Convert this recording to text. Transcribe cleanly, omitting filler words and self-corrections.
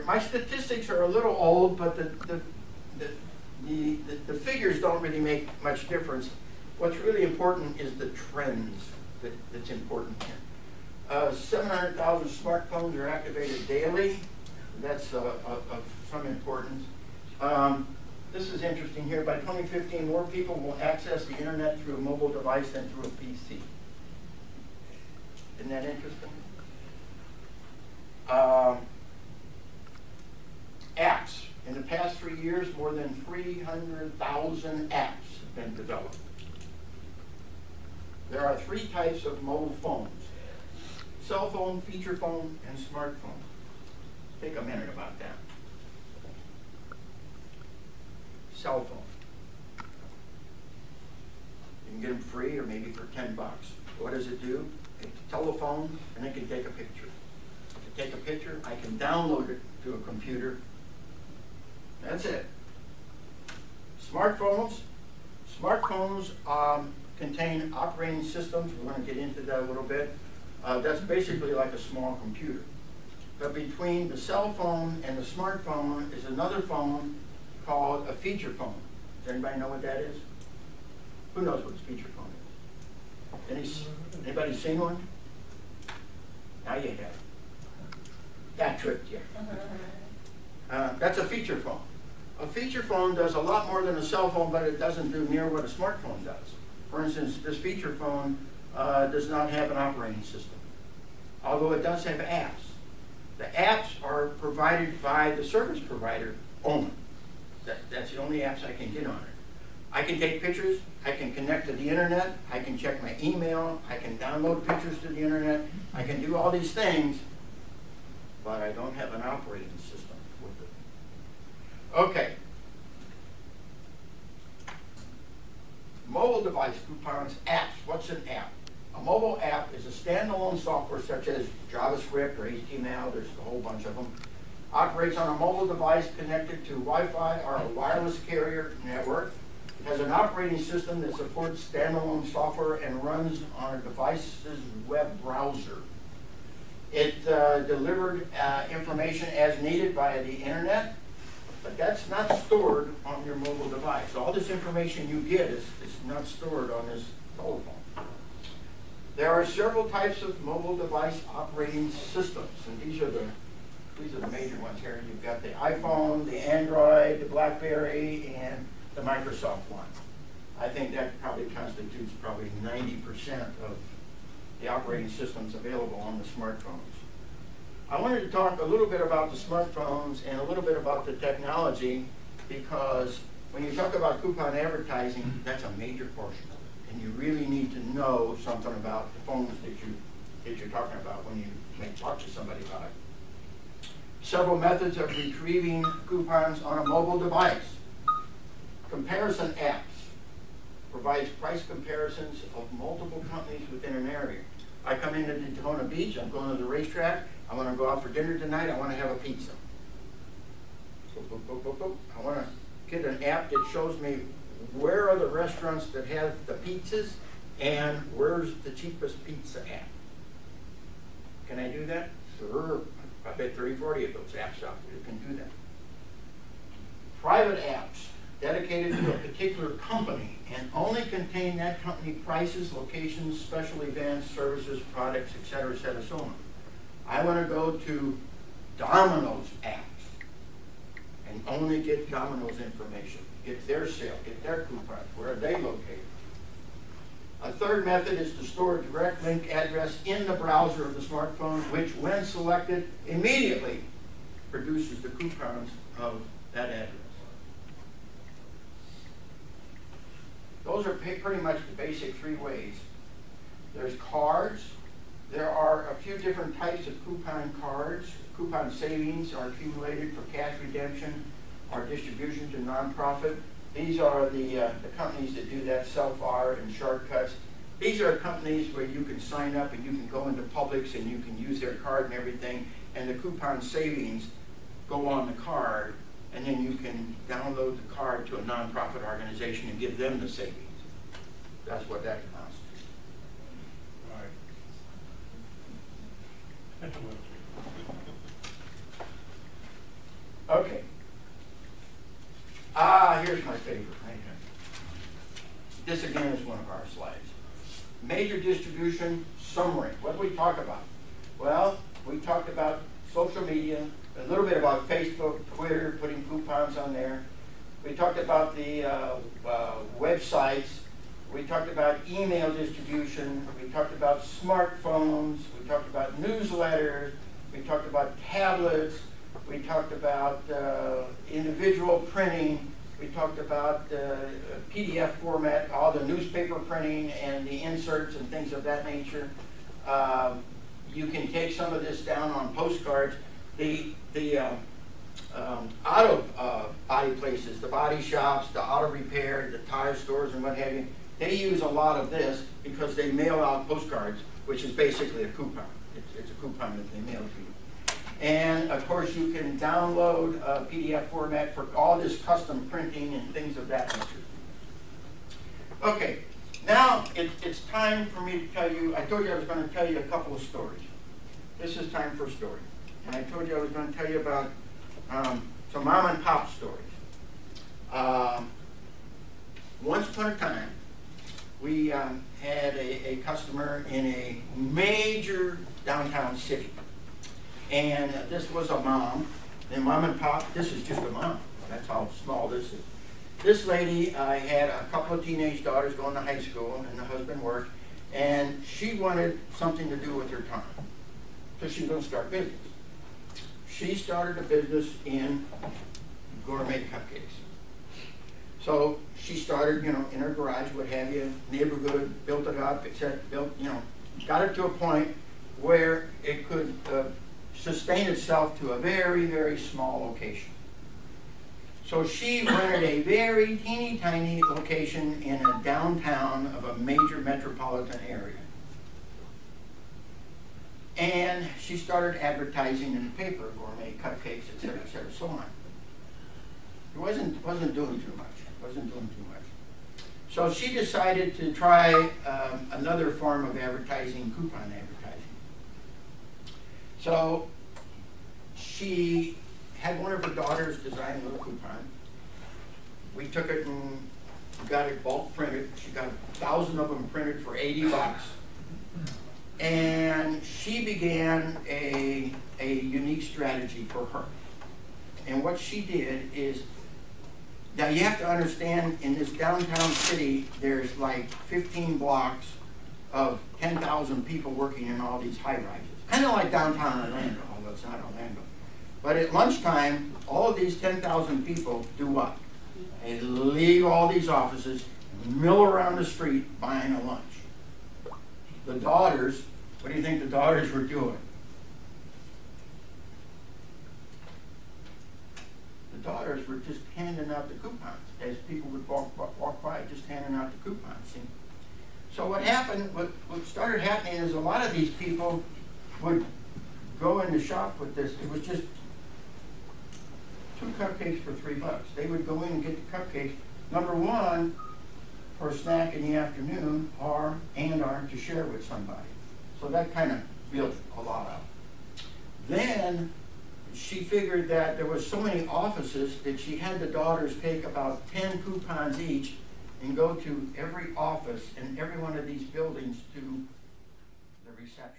here. My statistics are a little old, but the figures don't really make much difference. What's really important is the trends that's important here. 700,000 smartphones are activated daily. That's of some importance. This is interesting here. By 2015, more people will access the internet through a mobile device than through a PC. Isn't that interesting? Apps. In the past 3 years, more than 300,000 apps have been developed. There are 3 types of mobile phones: cell phone, feature phone, and smartphone. Take a minute about that. Cell phone. You can get them free or maybe for 10 bucks. What does it do? It's a telephone and it can take a picture. If I take a picture, I can download it to a computer. That's it. Smartphones. Smartphones contain operating systems. We're going to get into that a little bit. That's basically like a small computer. But between the cell phone and the smartphone is another phone called a feature phone. Does anybody know what that is? Who knows what a feature phone is? Anybody seen one? Now you have. That tricked you. That's a feature phone. A feature phone does a lot more than a cell phone, but it doesn't do near what a smartphone does. For instance, this feature phone does not have an operating system, although it does have apps. The apps are provided by the service provider only. That's the only apps I can get on it. I can take pictures, I can connect to the internet, I can check my email, I can download pictures to the internet, I can do all these things, but I don't have an operating system with it. Okay. Mobile device coupons, apps. What's an app? A mobile app is a standalone software such as JavaScript or HTML, there's a whole bunch of them. Operates on a mobile device connected to Wi-Fi or a wireless carrier network. It has an operating system that supports standalone software and runs on a device's web browser. It delivered information as needed via the internet, but that's not stored on your mobile device. All this information you get is not stored on this telephone. There are several types of mobile device operating systems, and these are the major ones here. You've got the iPhone, the Android, the BlackBerry, and the Microsoft one. I think that probably constitutes probably 90% of the operating systems available on the smartphones. I wanted to talk a little bit about the smartphones and a little bit about the technology, because when you talk about coupon advertising, that's a major portion of it. And you really need to know something about the phones that you're talking about when you may talk to somebody about it. Several methods of retrieving coupons on a mobile device. Comparison apps provides price comparisons of multiple companies within an area. I come into Daytona Beach, I'm going to the racetrack, I want to go out for dinner tonight, I want to have a pizza. I want to get an app that shows me where are the restaurants that have the pizzas and where's the cheapest pizza at. Can I do that? Sure. I bet 30, 40 of those apps out there can do that. Private apps dedicated to a particular company and only contain that company prices, locations, special events, services, products, etc., so on. I want to go to Domino's apps and only get Domino's information, get their sale, get their coupons, where are they located. A third method is to store a direct link address in the browser of the smartphone, which, when selected, immediately produces the coupons of that address. Those are pretty much the basic 3 ways. There's cards. There are a few different types of coupon cards. Coupon savings are accumulated for cash redemption or distribution to nonprofit. These are the companies that do that, Self-R and Shortcuts. These are companies where you can sign up and you can go into Publix and you can use their card and everything, and the coupon savings go on the card, and then you can download the card to a nonprofit organization and give them the savings. That's what that amounts to. Okay. Here's my favorite right here. This again is one of our slides. Major distribution summary. What did we talk about? Well, we talked about social media, a little bit about Facebook, Twitter, putting coupons on there. We talked about the websites. We talked about email distribution. We talked about smartphones. We talked about newsletters. We talked about tablets. We talked about individual printing. We talked about PDF format, all the newspaper printing and the inserts and things of that nature. You can take some of this down on postcards. The auto body places, the body shops, the auto repair, the tire stores and what have you, they use a lot of this because they mail out postcards, which is basically a coupon. It's a coupon that they mail to you. And of course you can download a PDF format for all this custom printing and things of that nature. Okay, now it's time for me to tell you, I told you I was going to tell you a couple of stories. This is time for a story. And I told you I was going to tell you about some mom and pop stories. Once upon a time, we had a customer in a major downtown city. And this was a mom, and mom and pop, this is just a mom. That's how small this is. This lady had a couple of teenage daughters going to high school, and the husband worked, and she wanted something to do with her time. So she was going to start business. She started a business in gourmet cupcakes. So she started, in her garage, what have you, neighborhood, built it up, got it to a point where it could sustain itself to a very, very small location. So she rented a very teeny tiny location in a downtown of a major metropolitan area. And she started advertising in the paper, gourmet cupcakes, et cetera, so on. It wasn't doing too much. So she decided to try another form of advertising, coupon advertising. So she had one of her daughters design a little coupon. We took it and got it bulk printed. She got 1,000 of them printed for $80. And she began a unique strategy for her. And what she did is, now you have to understand, in this downtown city, there's like 15 blocks of 10,000 people working in all these high-rises. Kind of like downtown Orlando, although it's not Orlando. But at lunchtime, all of these 10,000 people do what? They leave all these offices, mill around the street buying a lunch. The daughters, what do you think the daughters were doing? The daughters were just handing out the coupons as people would walk by, just handing out the coupons. See? So what happened, what started happening is a lot of these people would go in the shop with this. It was just 2 cupcakes for $3. They would go in and get the cupcakes, number one, for a snack in the afternoon, or to share with somebody. So that kind of built a lot up. Then she figured that there was so many offices that she had the daughters take about 10 coupons each and go to every office in every one of these buildings to the reception.